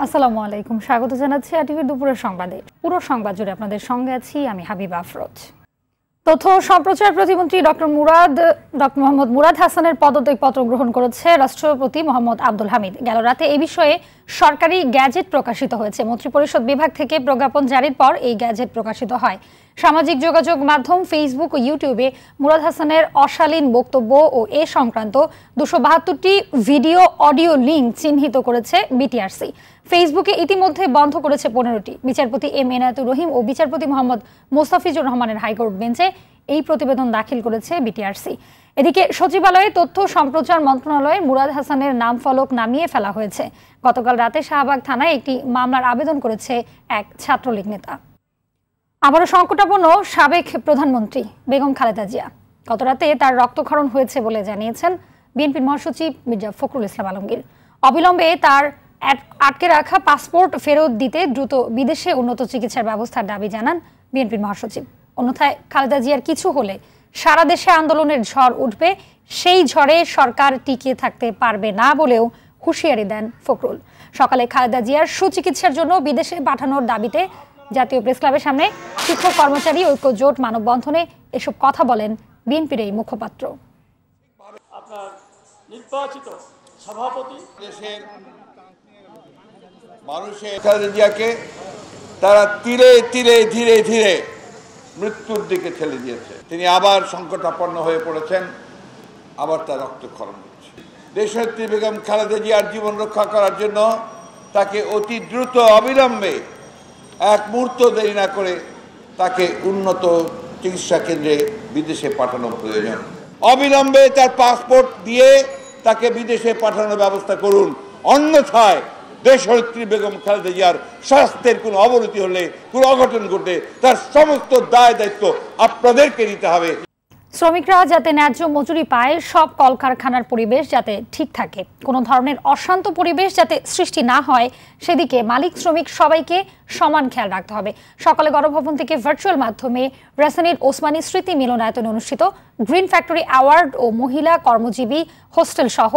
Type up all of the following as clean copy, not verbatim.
আসসালামু আলাইকুম, স্বাগত জানাচ্ছি আরটিভির দুপুরের সংবাদে। পুরো সংবাদ জুড়ে আপনাদের সঙ্গে আছি আমি হাবিবা আফরোজ। তথ্য ও সম্প্রচার প্রতিমন্ত্রী ডক্টর মোহাম্মদ মুরাদ হাসানের পদত্যাগপত্র গ্রহণ করেছে রাষ্ট্রপতি মোহাম্মদ আব্দুল হামিদ। গেল রাতে এই বিষয়ে সরকারি গ্যাজেট প্রকাশিত হয়েছে। মন্ত্রিপরিষদ বিভাগ থেকে প্রজ্ঞাপন জারির পর এই গ্যাজেট প্রকাশিত হয়। সামাজিক যোগাযোগ মাধ্যম ফেসবুক ও ইউটিউবে মুরাদ হাসানের অশালীন বক্তব্য ও এ সংক্রান্ত 272টি ভিডিও অডিও লিঙ্ক চিহ্নিত করেছে বিটিআরসি। ফেসবুকে ইতিমধ্যে বন্ধ করেছে 15টি। বিচারপতি এম এনায়েতুর রহিম ও বিচারপতি মোহাম্মদ মোস্তাফিজুর রহমানের হাইকোর্ট বেঞ্চে এই প্রতিবেদন দাখিল করেছে বিটিআরসি। এদিকে সচিবালয়ে তথ্য সম্প্রচার মন্ত্রণালয়ে মুরাদ হাসানের নাম ফলক নামিয়ে ফেলা হয়েছে। গতকাল রাতে শাহবাগ থানায় একটি মামলার আবেদন করেছে এক ছাত্রলীগ নেতা। আবারও সংকটাপন্ন সাবেক প্রধানমন্ত্রী বেগম খালেদা জিয়া। গতরাতে তার রক্তক্ষরণ হয়েছে বলে জানিয়েছেন বিএনপির মহাসচিব মির্জা ফখরুল ইসলাম আলমগীর। অবিলম্বে তার আটকে রাখা পাসপোর্ট ফেরত দিতে দ্রুত বিদেশে উন্নত চিকিৎসার ব্যবস্থার দাবি জানান বিএনপির মহাসচিব। অন্যথায় খালেদা জিয়ার কিছু হলে সারা দেশে আন্দোলনের ঝড় উঠবে, সেই ঝড়ে সরকার টিকে থাকতে পারবে না বলেও হুঁশিয়ারি দেন ফখরুল। সকালে খালেদা জিয়ার সুচিকিৎসার জন্য বিদেশে পাঠানোর দাবিতে জাতীয় প্রেস ক্লাবের সামনে শিক্ষক কর্মচারী ঐক্য জোট মানববন্ধনে এসব কথা বলেন বিএনপির এই মুখপাত্র। আপনার নির্বাচিত সভাপতি দেশের মানুষের খালেদা জিয়াকে তারা ধীরে ধীরে মৃত্যুর দিকে ঠেলে দিয়েছে। তিনি আবার সংকটাপন্ন হয়ে পড়েছেন, আবার তার রক্তক্ষরণ হচ্ছে। দেশনেত্রী বেগম খালেদা জিয়ার জীবন রক্ষা করার জন্য তাকে অতি দ্রুত অবিলম্বে এক মুহূর্ত দেরি না করে তাকে উন্নত চিকিৎসা কেন্দ্রে বিদেশে পাঠানো প্রয়োজন। অবিলম্বে তার পাসপোর্ট দিয়ে তাকে বিদেশে পাঠানোর ব্যবস্থা করুন, অন্যথায় দেশনেত্রী বেগম খালেদা জিয়ার স্বাস্থ্যের কোনো অবনতি হলে, কোনো অঘটন ঘটলে তার সমস্ত দায় দায়িত্ব আপনাদেরকে নিতে হবে। শ্রমিকরা যাতে ন্যায্য মজুরি পায়, সব কলকারখানার পরিবেশ যাতে ঠিক থাকে, কোনো ধরনের অশান্ত পরিবেশ যাতে সৃষ্টি না হয়, সেদিকে মালিক শ্রমিক সবাইকে সমান খেয়াল রাখতে হবে। সকালে গণভবন থেকে ভার্চুয়াল মাধ্যমে রাসায়নিক ওসমানী স্মৃতি মিলনায়তনে অনুষ্ঠিত গ্রিন ফ্যাক্টরি অ্যাওয়ার্ড ও মহিলা কর্মজীবী হোস্টেল সহ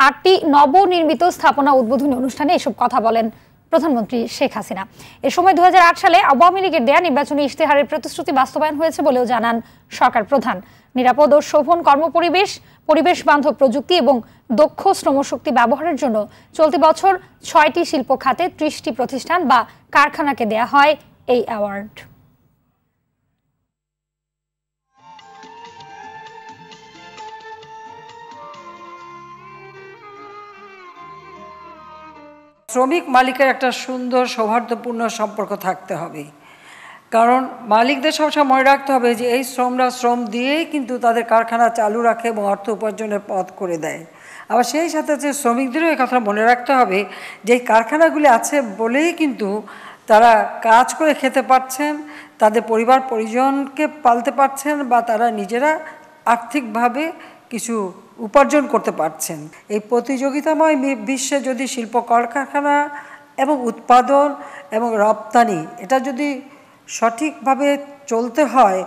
8টি নবনির্মিত স্থাপনা উদ্বোধনী অনুষ্ঠানে এসব কথা বলেন প্রধানমন্ত্রী শেখ হাসিনা। এ সময় 2008 সালে আওয়ামী লীগের দেয়া নির্বাচনী ইশতেহারের প্রতিশ্রুতি বাস্তবায়ন হয়েছে বলেও জানান সরকার প্রধান। নিরাপদ ও শোভন কর্মপরিবেশ, পরিবেশ বান্ধব প্রযুক্তি এবং দক্ষ শ্রমশক্তি ব্যবহারের জন্য চলতি বছর 6টি শিল্প খাতে 30টি প্রতিষ্ঠান বা কারখানাকে দেয়া হয় এই অ্যাওয়ার্ড। শ্রমিক মালিকের একটা সুন্দর সৌহার্দ্যপূর্ণ সম্পর্ক থাকতে হবে, কারণ মালিকদের সবসময় মনে রাখতে হবে যে এই শ্রমরা শ্রম দিয়েই কিন্তু তাদের কারখানা চালু রাখে এবং অর্থ উপার্জনের পথ করে দেয়। আবার সেই সাথে যে শ্রমিকদেরও এই কথা মনে রাখতে হবে যে এই কারখানাগুলি আছে বলেই কিন্তু তারা কাজ করে খেতে পারছেন, তাদের পরিবার পরিজনকে পালতে পারছেন বা তারা নিজেরা আর্থিকভাবে কিছু উপার্জন করতে পারছেন। এই প্রতিযোগিতাময় বিশ্বে যদি শিল্প কলকারখানা এবং উৎপাদন এবং রপ্তানি এটা যদি সঠিকভাবে চলতে হয়,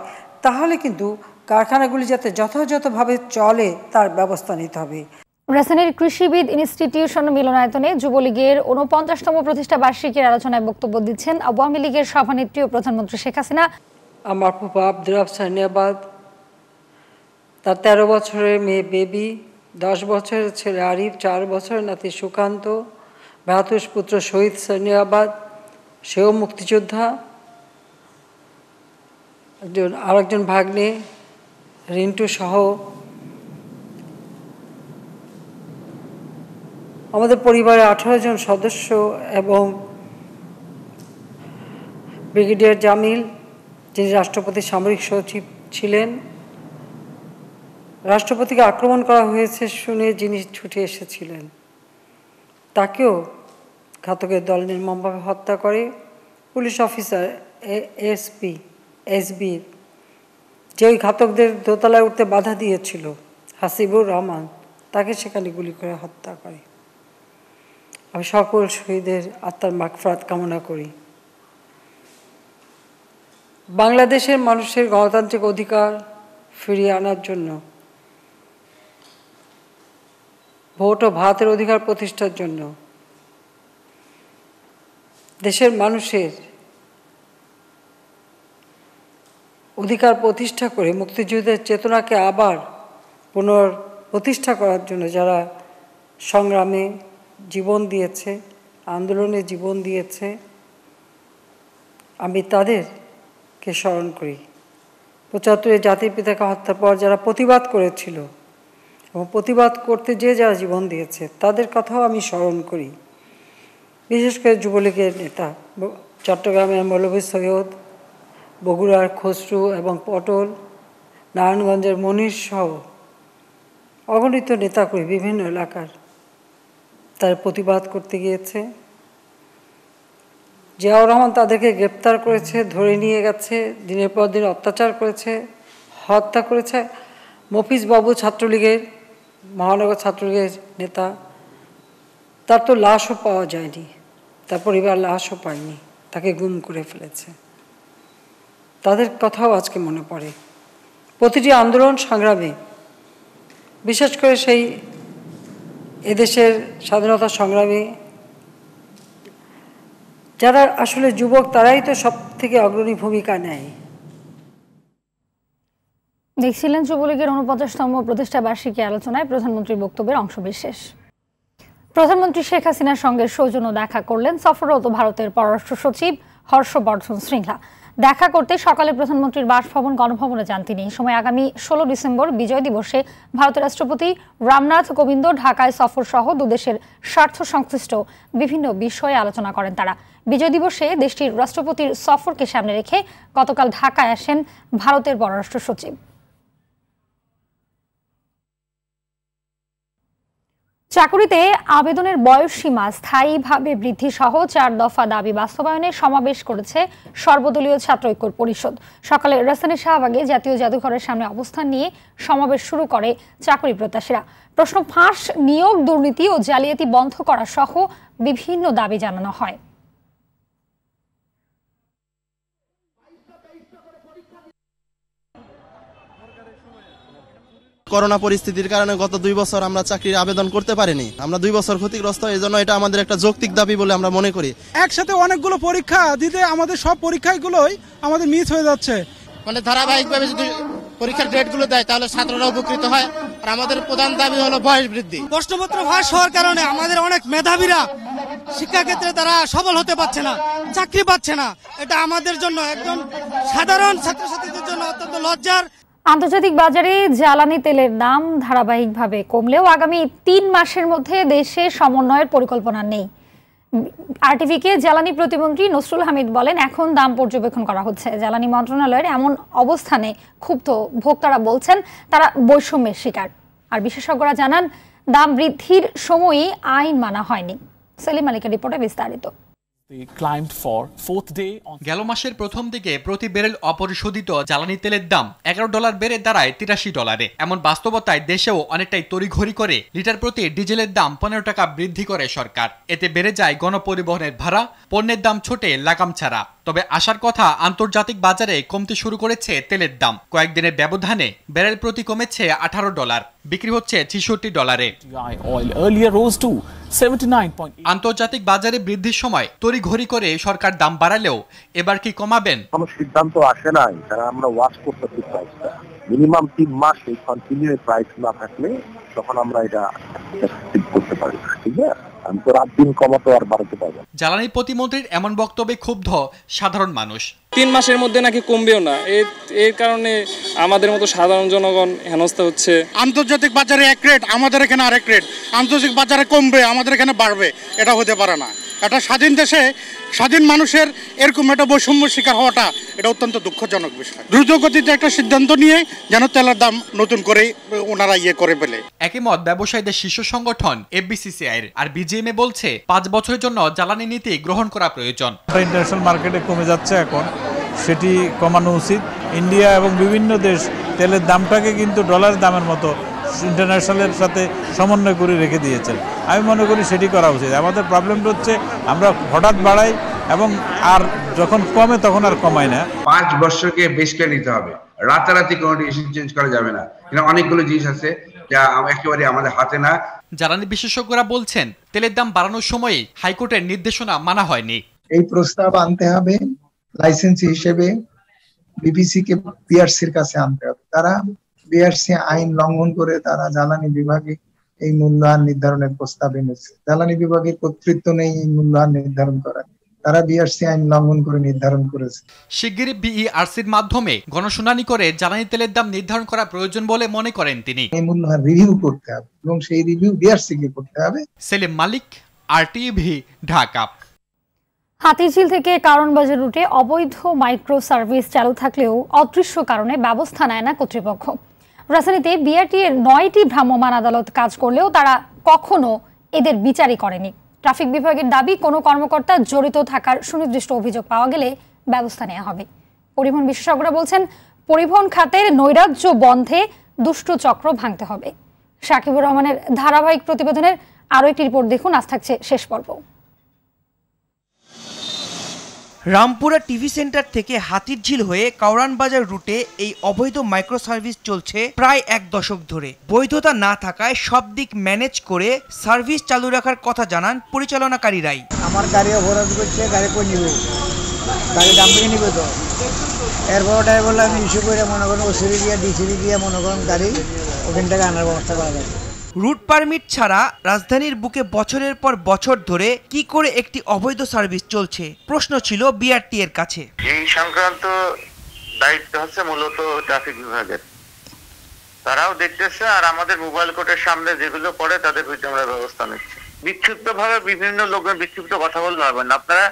তাহলে কিন্তু কারখানাগুলি যাতে যথাযথভাবে চলে তার ব্যবস্থা নিতে হবে। রাজধানীর কৃষিবিদ ইনস্টিটিউশন মিলনায়তনে যুবলীগের 49তম প্রতিষ্ঠা বার্ষিকীর আলোচনায় বক্তব্য দিচ্ছেন আওয়ামী লীগের সভানেত্রী ও প্রধানমন্ত্রী শেখ হাসিনা। আমার ফুফা আব্দুর রাব সানিয়াবাদ, তার 13 বছরের মেয়ে বেবি, 10 বছরের ছেলে আরিফ, 4 বছরের নাতি সুকান্ত, ভ্রাতুষ পুত্র শহীদ সানিয়াবাদ, সেও মুক্তিযোদ্ধা, আরেকজন ভাগ্নে রিন্টু সহ আমাদের পরিবারে 18 জন সদস্য এবং ব্রিগেডিয়ার জামিল, যিনি রাষ্ট্রপতির সামরিক সচিব ছিলেন, রাষ্ট্রপতিকে আক্রমণ করা হয়েছে শুনে যিনি ছুটে এসেছিলেন, তাকেও ঘাতকের দল নির্মমভাবে হত্যা করে। পুলিশ অফিসার এসবি যে ওই ঘাতকদের দোতলায় উঠতে বাধা দিয়েছিল, হাসিবুর রহমান, তাকে সেখানে গুলি করে হত্যা করে। আমি সকল শহীদের আত্মার মাগফিরাত কামনা করি। বাংলাদেশের মানুষের গণতান্ত্রিক অধিকার ফিরিয়ে আনার জন্য, ভোট ও ভাতের অধিকার প্রতিষ্ঠার জন্য দেশের মানুষের অধিকার প্রতিষ্ঠা করে মুক্তিযুদ্ধের চেতনাকে আবার পুনঃপ্রতিষ্ঠা করার জন্য যারা সংগ্রামে জীবন দিয়েছে, আন্দোলনে জীবন দিয়েছে, আমি তাদেরকে স্মরণ করি। ৭৫-এ জাতির পিতাকে হত্যার পর যারা প্রতিবাদ করেছিল এবং প্রতিবাদ করতে যারা জীবন দিয়েছে তাদের কথাও আমি স্মরণ করি। বিশেষ করে যুবলীগের নেতা চট্টগ্রামের মৌলভী সৈয়দ, বগুড়ার খসরু এবং পটল, নারায়ণগঞ্জের মনির সহ অগণিত নেতাকর্মী বিভিন্ন এলাকার তার প্রতিবাদ করতে গিয়েছে। জিয়াউর রহমান তাদেরকে গ্রেপ্তার করেছে, ধরে নিয়ে গেছে, দিনের পর দিন অত্যাচার করেছে, হত্যা করেছে। মফিজ বাবু ছাত্রলীগের, মহানগর ছাত্রলীগের নেতা, তার তো লাশও পাওয়া যায়নি, তার পরিবার লাশও পায়নি, তাকে গুম করে ফেলেছে। তাদের কথাও আজকে মনে পড়ে। প্রতিটি আন্দোলন সংগ্রামে, বিশেষ করে সেই এদেশের স্বাধীনতা সংগ্রামী যারা আসলে যুবক, তারাই তো সব থেকে অগ্রণী ভূমিকা নেয়। দেখছিলেন যুবলীগের ৪৯তম প্রতিষ্ঠা বার্ষিকী আলোচনায় প্রধানমন্ত্রীর বক্তব্যের অংশবিশেষ। প্রধানমন্ত্রী শেখ হাসিনার সঙ্গে সৌজন্য দেখা করলেন সফররত ভারতের পররাষ্ট্র সচিব হর্ষবর্ধন শ্রীংলা। দেখা করতে সকালে প্রধানমন্ত্রীর বাসভবন গণভবনে যান তিনি। এই সময় আগামী ১৬ ডিসেম্বর বিজয় দিবসে ভারতের রাষ্ট্রপতি রামনাথ কোবিন্দ ঢাকায় সফর সহ দুদেশের স্বার্থ সংশ্লিষ্ট বিভিন্ন বিষয়ে আলোচনা করেন তারা। বিজয় দিবসে দেশটির রাষ্ট্রপতির সফরকে সামনে রেখে গতকাল ঢাকায় আসেন ভারতের পররাষ্ট্র সচিব। চাকুরিতে আবেদনের বয়সসীমা স্থায়ীভাবে বৃদ্ধি সহ ৪ দফা দাবি বাস্তবায়নে সমাবেশ করেছে সর্বদলীয় ছাত্র ঐক্য পরিষদ। সকালে রাজধানীর শাহবাগে জাতীয় জাদুঘরের সামনে অবস্থান নিয়ে সমাবেশ শুরু করে চাকরি প্রত্যাশীরা। প্রশ্ন ফাঁস, নিয়োগ দুর্নীতি ও জালিয়াতি বন্ধ করা সহ বিভিন্ন দাবি জানানো হয়। করোনা পরিস্থিতির কারণে গত 2 বছর আমরা চাকরির আবেদন করতে পারিনি। আমরা 2 বছর ক্ষতিগ্রস্ত, এই জন্য এটা আমাদের একটা যৌক্তিক দাবি বলে আমরা মনে করি। একসাথে অনেকগুলো পরীক্ষা দিতে আমাদের সব পরীক্ষাগুলোই আমাদের মিস হয়ে যাচ্ছে। মানে ধারাবাহিকভাবে যদি পরীক্ষার ডেটগুলো দেয় তাহলে ছাত্ররা উপকৃত হয়। আর আমাদের প্রধান দাবি হলো বয়স বৃদ্ধি। প্রশ্নপত্র ফাঁস হওয়ার কারণে আমাদের অনেক মেধাবীরা শিক্ষাক্ষেত্রে তারা সফল হতে পারছে না, চাকরি পাচ্ছে না। এটা আমাদের জন্য, একজন সাধারণ ছাত্রছাত্রীদের জন্য অত্যন্ত লজ্জার। আন্তর্জাতিক বাজারে জ্বালানি তেলের দাম ধারাবাহিকভাবে কমলেও আগামী 3 মাসের মধ্যে দেশে সমন্বয়ের পরিকল্পনা নেই। আরটিভিকে জ্বালানি প্রতিমন্ত্রী নসরুল হামিদ বলেন, এখন দাম পর্যবেক্ষণ করা হচ্ছে। জ্বালানি মন্ত্রণালয়ের এমন অবস্থানে ক্ষুব্ধ ভোক্তারা বলছেন তারা বৈষম্যের শিকার। আর বিশেষজ্ঞরা জানান, দাম বৃদ্ধির সময়ই আইন মানা হয়নি। সেলিম মালিকের রিপোর্টে বিস্তারিত। গেল মাসের প্রথম দিকে প্রতি ব্যারেল অপরিশোধিত জ্বালানি তেলের দাম $11 বেড়ে দাঁড়ায় $83। এমন বাস্তবতায় দেশেও অনেকটাই তড়িঘড়ি করে লিটার প্রতি ডিজেলের দাম 15 টাকা বৃদ্ধি করে সরকার। এতে বেড়ে যায় গণপরিবহনের ভাড়া, পণ্যের দাম ছোটে লাগাম ছাড়া। তবে আসার কথা, আন্তর্জাতিক বাজারে কমতে শুরু করেছে তেলের দাম। কয়েকদিনের ব্যবধানে ব্যারেল প্রতি কমেছে $18, বিক্রি হচ্ছে $66। আন্তর্জাতিক বাজারে বৃদ্ধির সময় তড়িঘড়ি করে সরকার দাম বাড়ালেও এবার কি কমাবেন? কোনো সিদ্ধান্ত আসে নাই, কারণ আমরা ওয়াচ করতেছি প্রাইসটা। মিনিমাম 3 মাস এই কন্টিনিউ প্রাইস না থাকলে তখন আমরা এটা ঠিক করতে পারি, ঠিক আছে? আমি তো রাত দিন কমাতে আর বাড়াতে পারবো। জ্বালানি প্রতিমন্ত্রীর এমন বক্তব্যে ক্ষুব্ধ সাধারণ মানুষ। 3 মাসের মধ্যে নাকি কমবেও না, এর কারণে আমাদের মতো সাধারণ জনগণ হেনস্থা হচ্ছে। আন্তর্জাতিক বাজারে এক রেট, আমাদের এখানে আরেক রেট। আন্তর্জাতিক বাজারে কমবে, আমাদের এখানে বাড়বে, এটা হতে পারে না। একটা স্বাধীন দেশে স্বাধীন মানুষের এরকম একটা বৈষম্য শিকার হওয়াটা এটা অত্যন্ত দুঃখজনক বিষয়। দ্রুত গতিতে একটা সিদ্ধান্ত নিয়ে যেন তেলের দাম নতুন করে ওনারা করে ফেলে। একই মত ব্যবসায়ীদের শীর্ষ সংগঠন এফবিসিসিআই আর বিজিএমএ বলছে 5 বছরের জন্য জ্বালানি নীতি গ্রহণ করা প্রয়োজন। ইন্টারন্যাশনাল মার্কেটে কমে যাচ্ছে, এখন সেটি কমানো উচিত। ইন্ডিয়া এবং বিভিন্ন দেশ তেলের দামটাকে কিন্তু ডলার দামের মতো ইন্টারন্যাশনালের সাথে সমন্বয় করে রেখে দিয়েছেন। আমি মনে করি সেটি করা উচিত। আমাদের প্রবলেমটা হচ্ছে আমরা হঠাৎ বাড়াই এবং আর যখন কমে তখন আর কমাই না। 5 বছরকে বেশ করে নিতে হবে, রাতারাতি কোনো ডিসিশন চেঞ্জ করা যাবে না। কিন্তু অনেকগুলো জিনিস আছে যা একেবারে আমাদের হাতে না। জ্বালানি বিশেষজ্ঞরা বলছেন, তেলের দাম বাড়ানোর সময়ে হাইকোর্টের নির্দেশনা মানা হয়নি। এই প্রস্তাব আনতে হবে লাইসেন্সি হিসেবে বিবিসি কে বিআরসির কাছে আনতে হবে। তারা বিআরসি আইন লঙ্ঘন করে তারা জ্বালানি বিভাগে এই মূল্যায়ন নির্ধারণের প্রস্তাব এনেছে। জ্বালানি বিভাগের কর্তৃত্ব নেই এই মূল্যায়ন নির্ধারণ করার, তারা বিআরসি আইন লঙ্ঘন করে নির্ধারণ করেছে। শিগগিরই বিইআরসির মাধ্যমে গণশুনানি করে জ্বালানি তেলের দাম নির্ধারণ করা প্রয়োজন বলে মনে করেন তিনি। এই মূল্যায়ন রিভিউ করতে হবে এবং সেই রিভিউ বিআরসি কে করতে হবে। সেলিম মালিক, আরটিভি, ঢাকা। হাতিঝিল থেকে কারওয়ানবাজার রুটে অবৈধ মাইক্রো সার্ভিস চালু থাকলেও অদৃশ্য কারণে ব্যবস্থা নেয় না কর্তৃপক্ষ। রাজধানীতে বিআরটি এর 9টি ভ্রাম্যমাণ আদালত কাজ করলেও তারা কখনো এদের বিচারই করেনি। ট্রাফিক বিভাগের দাবি, কোনো কর্মকর্তা জড়িত থাকার সুনির্দিষ্ট অভিযোগ পাওয়া গেলে ব্যবস্থা নেওয়া হবে। পরিবহন বিশেষজ্ঞরা বলছেন, পরিবহন খাতের নৈরাজ্য বন্ধে দুষ্ট চক্র ভাঙতে হবে। সাকিবুর রহমানের ধারাবাহিক প্রতিবেদনের আরও একটি রিপোর্ট দেখুন, আজ থাকছে শেষ পর্ব। রামপুরা টিভি সেন্টার থেকে হাতিরঝিল হয়ে কারওয়ানবাজার রুটে এই অবৈধ মাইক্রো সার্ভিস চলছে প্রায় 1 দশক ধরে। বৈধতা না থাকায় সব দিক ম্যানেজ করে সার্ভিস চালু রাখার কথা জানান পরিচালনাকারীরাই। আমার গাড়ি অপরাধ করছে, গাড়ি কই নিব, গাড়ি দাম থেকে নিবে তো এরপর ড্রাইভার আমি ইস্যু করে মনে করেন ওসিবি দিয়ে ডিসিবি দিয়ে মনে করেন গাড়ি ওখান থেকে আনার ব্যবস্থা করা যাবে। রুট পারমিট ছাড়া রাজধানীর বুকে বছরের পর বছর ধরে কি করে একটি অবৈধ সার্ভিস চলছে প্রশ্ন ছিল বিআরটি এর কাছে। এই সংক্রান্ত দায়িত্ব হচ্ছে মূলত ট্রাফিক বিভাগের, তারাও দেখতেছে আর আমাদের মোবাইল কোর্টের সামনে যেগুলো পড়ে তাদের বিরুদ্ধে আমরা ব্যবস্থা নিচ্ছি। বিক্ষিপ্তভাবে বিভিন্ন লোকের বিক্ষিপ্ত কথা বলতে পারবেন না, আপনারা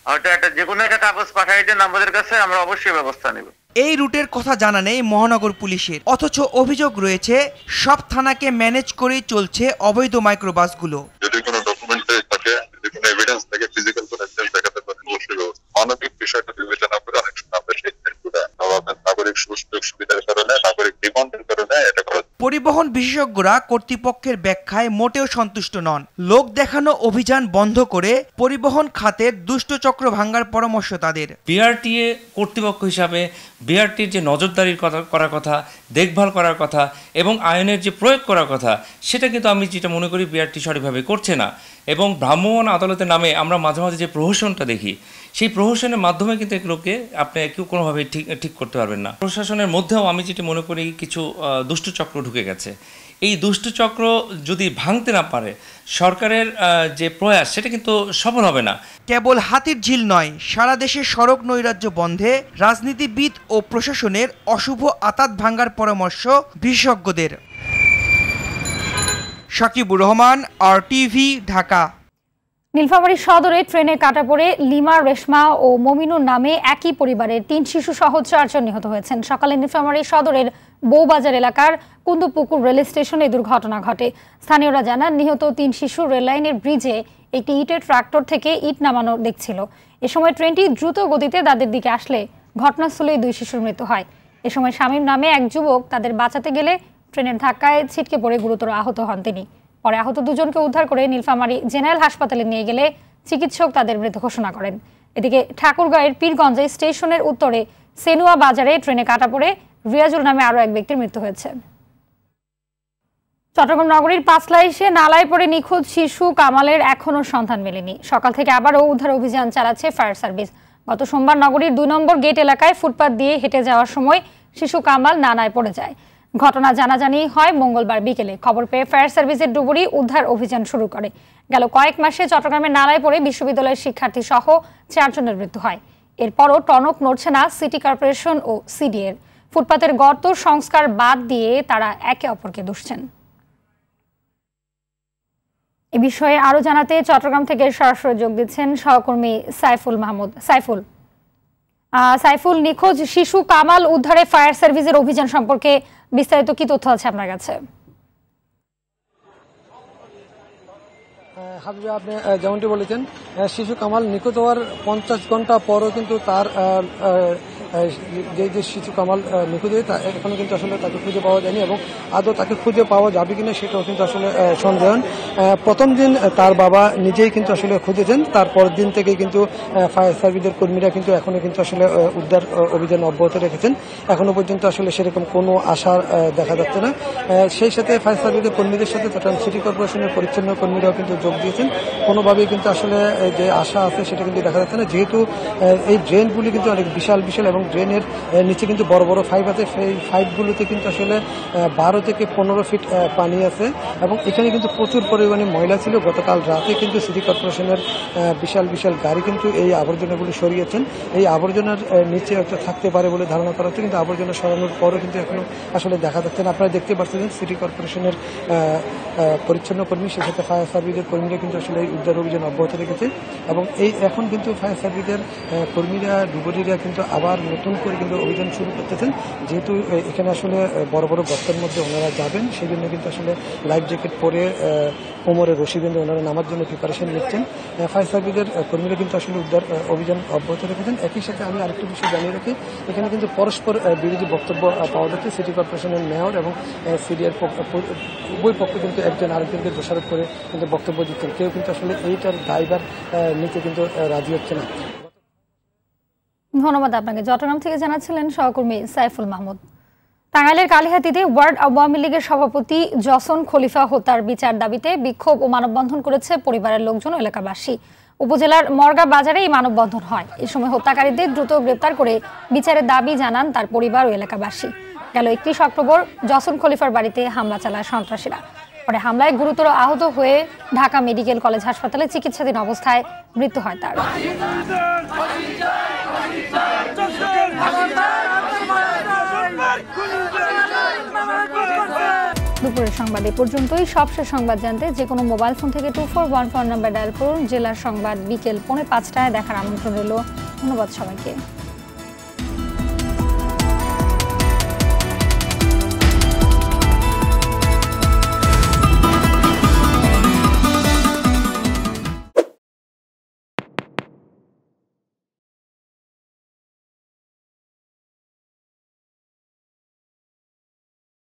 হয়তো একটা যে কোনো একটা কাগজ পাঠিয়ে দেন আমাদের কাছে, আমরা অবশ্যই ব্যবস্থা নেব। এই রুটের কথা জানা নেই মহানগর পুলিশের, অথচ অভিযোগ রয়েছে সব থানাকে ম্যানেজ করেই চলছে অবৈধ মাইক্রোবাসগুলো। যদি কোনো ডকুমেন্ট থাকে, যদি কোনো এভিডেন্স থাকে, ফিজিক্যাল কোনো এভিডেন্স দেখাতে পারে, অবশ্যই মানবিক বিষয়টা বিবেচনা করে অনেক সময় আমরা সেই নাগরিক সুযোগ সুবিধার কারণে, নাগরিক ডিমান্ডের কারণে এটা করা। পরিবহন বিশেষজ্ঞরা কর্তৃপক্ষের ব্যাখ্যায় মোটেও সন্তুষ্ট নন। লোক দেখানো অভিযান বন্ধ করে পরিবহন খাতের দুষ্ট চক্র ভাঙার পরামর্শ তাদের। বিআরটিএ কর্তৃপক্ষ হিসাবে বিআরটির যে নজরদারি করার কথা, দেখভাল করার কথা এবং আইনের যে প্রয়োগ করার কথা, সেটা কিন্তু আমি যেটা মনে করি বিআরটি সঠিকভাবে করছে না। এবং ভ্রাম্যমাণ আদালতের নামে আমরা মাঝে মাঝে যে প্রহসনটা দেখি, সেই প্রহসনের মাধ্যমে কিন্তু এগুলোকে আপনি কেউ কোনোভাবে ঠিক করতে পারবেন না। প্রশাসনের মধ্যেও আমি যেটা মনে করি কিছু দুষ্ট চক্র ঢুকে গেছে। এই দুষ্ট চক্র যদি ভাঙতে না পারে সরকারের যে প্রয়াস, সেটা কিন্তু সফল হবে না। কেবল হাতিরঝিল নয়, সারা দেশে সড়ক নৈরাজ্য বন্ধে রাজনীতিবিদ ও প্রশাসনের অশুভ আঁতাত ভাঙার পরামর্শ বিশেষজ্ঞদের। সাকিবুর রহমান, আরটিভি, ঢাকা। নীলফামারী সদরে ট্রেনে কাটা পড়ে লিমা, রেশমা ও মমিনুর নামে একই পরিবারের 3 শিশু সহ 4 জন নিহত হয়েছেন। সকালে নীলফামারী সদরের বউবাজার এলাকার কুন্দুপুকুর রেল স্টেশনে দুর্ঘটনা ঘটে। স্থানীয়রা জানান, নিহত 3 শিশু রেললাইনের ব্রিজে একটি ইটের ট্রাক্টর থেকে ইট নামানো দেখছিল। এ সময় ট্রেনটি দ্রুত গতিতে তাদের দিকে আসলে ঘটনাস্থলেই 2 শিশুর মৃত্যু হয়। এ সময় শামীম নামে এক যুবক তাদের বাঁচাতে গেলে ট্রেনের ধাক্কায় ছিটকে পড়ে গুরুতর আহত হন তিনি। পরে আহত 2 জনকে উদ্ধার করে নীলফামারী জেনারেল হাসপাতালে নিয়ে গেলে চিকিৎসক তাদের মৃত ঘোষণা করেন। এদিকে ঠাকুরগাঁয়ের পীরগঞ্জে স্টেশনের উত্তরে সেনুয়া বাজারে ট্রেনে কাটা পড়ে রিয়াজুল নামে আরও এক ব্যক্তির মৃত্যু হয়েছে। চট্টগ্রাম নগরীর পাঁচলাইশে নালায় পড়ে নিখোঁজ শিশু কামালের এখনও সন্ধান মেলেনি। সকাল থেকে আবারও উদ্ধার অভিযান চালাচ্ছে ফায়ার সার্ভিস। গত সোমবার নগরীর 2 নম্বর গেট এলাকায় ফুটপাত দিয়ে হেঁটে যাওয়ার সময় শিশু কামাল নালায় পড়ে যায়। ঘটনা জানাজানি হয় মঙ্গলবার বিকেলে। খবর পেয়ে ফায়ার সার্ভিসের ডুবুরি উদ্ধার অভিযান শুরু করে। গেল কয়েক মাসে চট্টগ্রামের নালায় পড়ে বিশ্ববিদ্যালয়ের শিক্ষার্থী সহ 4 জনের মৃত্যু হয়। এরপরও টনক নড়ছে না সিটি কর্পোরেশন ও সিডিএর। ফুটপাতের গর্ত সংস্কার বাদ দিয়ে তারা একে অপরকে দুষছেন। এ বিষয়ে আরো জানাতে চট্টগ্রাম থেকে সরাসরি যোগ দিচ্ছেন সহকর্মী সাইফুল মাহমুদ। সাইফুল, নিখোঁজ শিশু কামাল উদ্ধারে ফায়ার সার্ভিসের অভিযান সম্পর্কে বিস্তারিত কি তথ্য আছে আপনার কাছে? হাবিবা, আপনি যেমনটি বলেছেন, শিশু কামাল নিখোঁজ হওয়ার 50 ঘন্টা পরও কিন্তু তার যে শিশু কামাল নিখোঁজ হয়ে এখনো কিন্তু আসলে তাকে খুঁজে পাওয়া যায়নি এবং আদৌ তাকে খুঁজে পাওয়া যাবে কিনা সেটাও কিন্তু আসলে সন্দেহান। প্রথম দিন তার বাবা নিজেই কিন্তু আসলে খুঁজেছেন, তারপর দিন থেকে কিন্তু ফায়ার সার্ভিসের কর্মীরা কিন্তু এখনো কিন্তু আসলে উদ্ধার অভিযান অব্যাহত রেখেছেন। এখনো পর্যন্ত আসলে সেরকম কোনো আশা দেখা যাচ্ছে না। সেই সাথে ফায়ার সার্ভিসের কর্মীদের সাথে চট্টগ্রাম সিটি কর্পোরেশনের পরিচ্ছন্ন কর্মীরাও কিন্তু যোগ দিয়েছেন। কোনোভাবেই কিন্তু আসলে যে আশা আছে সেটা কিন্তু দেখা যাচ্ছে না, যেহেতু এই ড্রেনগুলি কিন্তু অনেক বিশাল বিশাল এবং ড্রেনের নিচে কিন্তু বড় বড় পাইপ আছে। সেই পাইপগুলোতে কিন্তু আসলে 12 থেকে 15 ফিট পানি আছে এবং এখানে কিন্তু প্রচুর পরিমাণে ময়লা ছিল। গতকাল রাতে কিন্তু সিটি কর্পোরেশনের বিশাল বিশাল গাড়ি কিন্তু এই আবর্জনাগুলি সরিয়েছেন। এই আবর্জনার নিচে একটা থাকতে পারে বলে ধারণা করা হচ্ছে, কিন্তু আবর্জনা সরানোর পরও কিন্তু এখনো আসলে দেখা যাচ্ছে না। আপনারা দেখতে পাচ্ছেন সিটি কর্পোরেশনের পরিচ্ছন্ন কর্মী, সেই সাথে ফায়ার সার্ভিসের কর্মীরা কিন্তু আসলে এই উদ্ধার অভিযান অব্যাহত রেখেছে এবং এখন কিন্তু ফায়ার সার্ভিসের কর্মীরা ডুবুরিরা কিন্তু আবার নতুন করে কিন্তু অভিযান শুরু করতেছেন। যেহেতু এখানে আসলে বড় বড় গর্তের মধ্যে ওনারা যাবেন, সেই জন্য কিন্তু আসলে লাইফ জ্যাকেট পরে কোমরে রশি বেঁধে ওনারা নামার জন্য প্রিপারেশন নিচ্ছেন। ফায়ার সার্ভিসের কর্মীরা কিন্তু আসলে উদ্ধার অভিযান অব্যাহত রেখেছেন। একই সাথে আমি আরেকটি বিষয় জানিয়ে রাখি, এখানে কিন্তু পরস্পর বিরোধী বক্তব্য পাওয়া যাচ্ছে। সিটি কর্পোরেশনের মেয়র এবং সিডিআর উভয় পক্ষ কিন্তু একজন আরেকজনকে দোষারোপ করে কিন্তু বক্তব্য দিচ্ছেন। কেউ কিন্তু আসলে এইটার দায়ভার নিতে কিন্তু রাজি হচ্ছে না। ধন্যবাদ আপনাকে। চট্টগ্রাম থেকে জানাচ্ছিলেন সহকর্মী সাইফুল মাহমুদ। টাঙ্গাইলের কালিহাতীতে ওয়ার্ড আওয়ামী লীগের সভাপতি জসন খলিফা হত্যার বিচার দাবিতে বিক্ষোভ ও মানববন্ধন করেছে পরিবারের লোকজন ও এলাকাবাসী। উপজেলার মর্গা বাজারে এই মানববন্ধন হয়। এই সময় হত্যাকারীদের দ্রুত গ্রেপ্তার করে বিচারের দাবি জানান তার পরিবার ও এলাকাবাসী। গেল 31 অক্টোবর জসন খলিফার বাড়িতে হামলা চালায় সন্ত্রাসীরা। পরে হামলায় গুরুতর আহত হয়ে ঢাকা মেডিকেল কলেজ হাসপাতালে চিকিৎসাধীন অবস্থায় মৃত্যু হয় তার। দুপুরের সংবাদ এ পর্যন্তই। সবশেষ সংবাদ জানতে যে কোনো মোবাইল ফোন থেকে 2414 নাম্বার ডায়াল করুন। জেলার সংবাদ বিকেল 4:45টায় দেখার আমন্ত্রণ রইল। ধন্যবাদ সবাইকে।